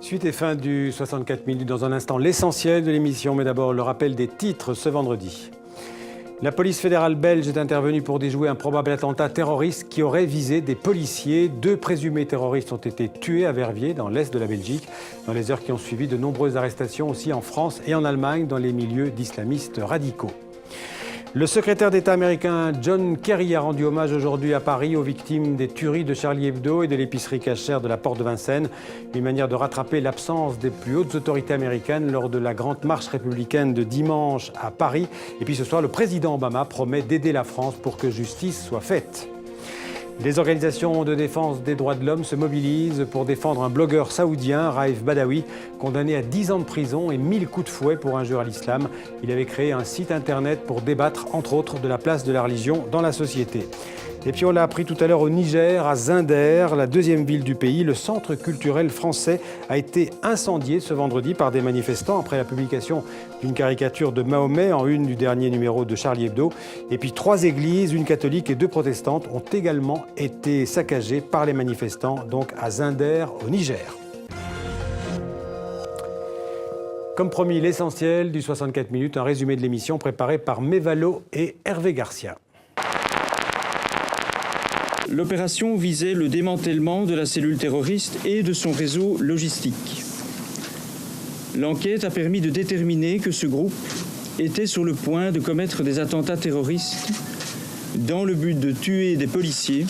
Suite et fin du 64 minutes. Dans un instant, l'essentiel de l'émission, mais d'abord le rappel des titres ce vendredi. La police fédérale belge est intervenue pour déjouer un probable attentat terroriste qui aurait visé des policiers. 2 présumés terroristes ont été tués à Verviers, dans l'est de la Belgique. Dans les heures qui ont suivi, de nombreuses arrestations aussi en France et en Allemagne dans les milieux d'islamistes radicaux. Le secrétaire d'État américain John Kerry a rendu hommage aujourd'hui à Paris aux victimes des tueries de Charlie Hebdo et de l'épicerie cachère de la Porte de Vincennes. Une manière de rattraper l'absence des plus hautes autorités américaines lors de la grande marche républicaine de dimanche à Paris. Et puis ce soir, le président Obama promet d'aider la France pour que justice soit faite. Les organisations de défense des droits de l'homme se mobilisent pour défendre un blogueur saoudien, Raif Badawi, condamné à 10 ans de prison et 1000 coups de fouet pour injure à l'islam. Il avait créé un site internet pour débattre, entre autres, de la place de la religion dans la société. Et puis on l'a appris tout à l'heure au Niger, à Zinder, la 2e ville du pays. Le centre culturel français a été incendié ce vendredi par des manifestants après la publication d'une caricature de Mahomet en une du dernier numéro de Charlie Hebdo. Et puis 3 églises, une catholique et 2 protestantes, ont également été saccagées par les manifestants, donc à Zinder, au Niger. Comme promis, l'essentiel du 64 minutes, un résumé de l'émission préparé par Mévalo et Hervé Garcia. L'opération visait le démantèlement de la cellule terroriste et de son réseau logistique. L'enquête a permis de déterminer que ce groupe était sur le point de commettre des attentats terroristes dans le but de tuer des policiers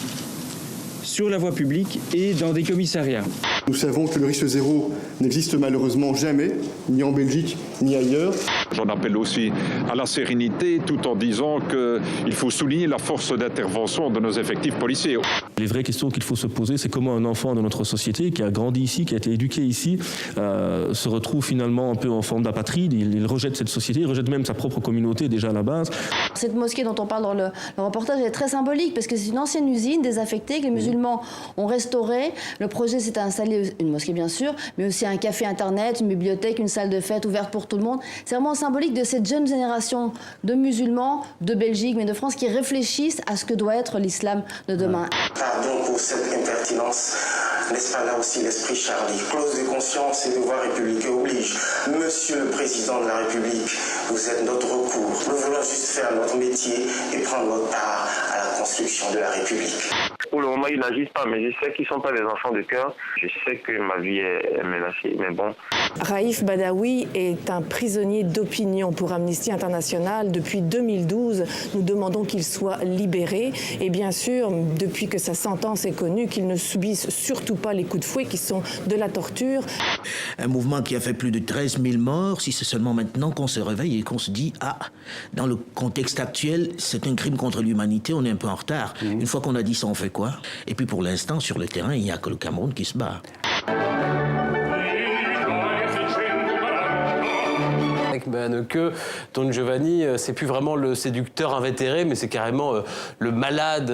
sur la voie publique et dans des commissariats. Nous savons que le risque zéro n'existe malheureusement jamais, ni en Belgique, ni ailleurs. J'en appelle aussi à la sérénité, tout en disant qu'il faut souligner la force d'intervention de nos effectifs policiers. Les vraies questions qu'il faut se poser, c'est comment un enfant de notre société, qui a grandi ici, qui a été éduqué ici, se retrouve finalement un peu en forme d'apatride. Il rejette cette société, il rejette même sa propre communauté déjà à la base. Cette mosquée dont on parle dans le reportage est très symbolique parce que c'est une ancienne usine désaffectée que les musulmans ont restaurée. Le projet s'est installé, une mosquée bien sûr, mais aussi un café internet, une bibliothèque, une salle de fête ouverte pour tout le monde. C'est vraiment symbolique de cette jeune génération de musulmans de Belgique, mais de France, qui réfléchissent à ce que doit être l'islam de demain. Pardon pour cette impertinence. N'est-ce pas là aussi l'esprit Charlie? Clause de conscience et devoir républicain oblige. Monsieur le Président de la République, vous êtes notre recours. Nous voulons juste faire notre métier et prendre notre part à la construction de la République. Pour le moment, ils n'agissent pas, mais je sais qu'ils ne sont pas des enfants de cœur. Je sais que ma vie est menacée, mais bon. Raif Badawi est un prisonnier d'opinion pour Amnesty International. Depuis 2012, nous demandons qu'il soit libéré. Et bien sûr, depuis que sa sentence est connue, qu'il ne subisse surtout pas les coups de fouet qui sont de la torture. Un mouvement qui a fait plus de 13 000 morts, si c'est seulement maintenant qu'on se réveille et qu'on se dit « Ah, dans le contexte actuel, c'est un crime contre l'humanité, on est un peu en retard. Une fois qu'on a dit ça, on fait quoi ?» Et puis pour l'instant, sur le terrain, il n'y a que le Cameroun qui se bat. Avec que Don Giovanni, c'est plus vraiment le séducteur invétéré, mais c'est carrément le malade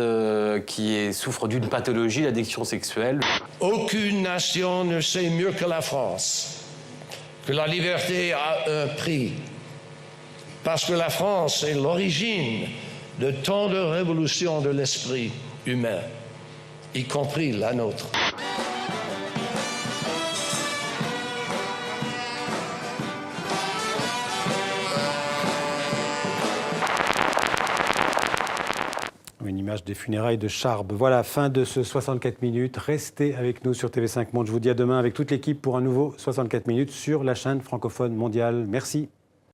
qui souffre d'une pathologie, l'addiction sexuelle. Aucune nation ne sait mieux que la France que la liberté a un prix. Parce que la France est l'origine de tant de révolutions de l'esprit humain, y compris la nôtre. Une image des funérailles de Charb. Voilà, fin de ce 64 minutes. Restez avec nous sur TV5 Monde. Je vous dis à demain avec toute l'équipe pour un nouveau 64 minutes sur la chaîne francophone mondiale. Merci.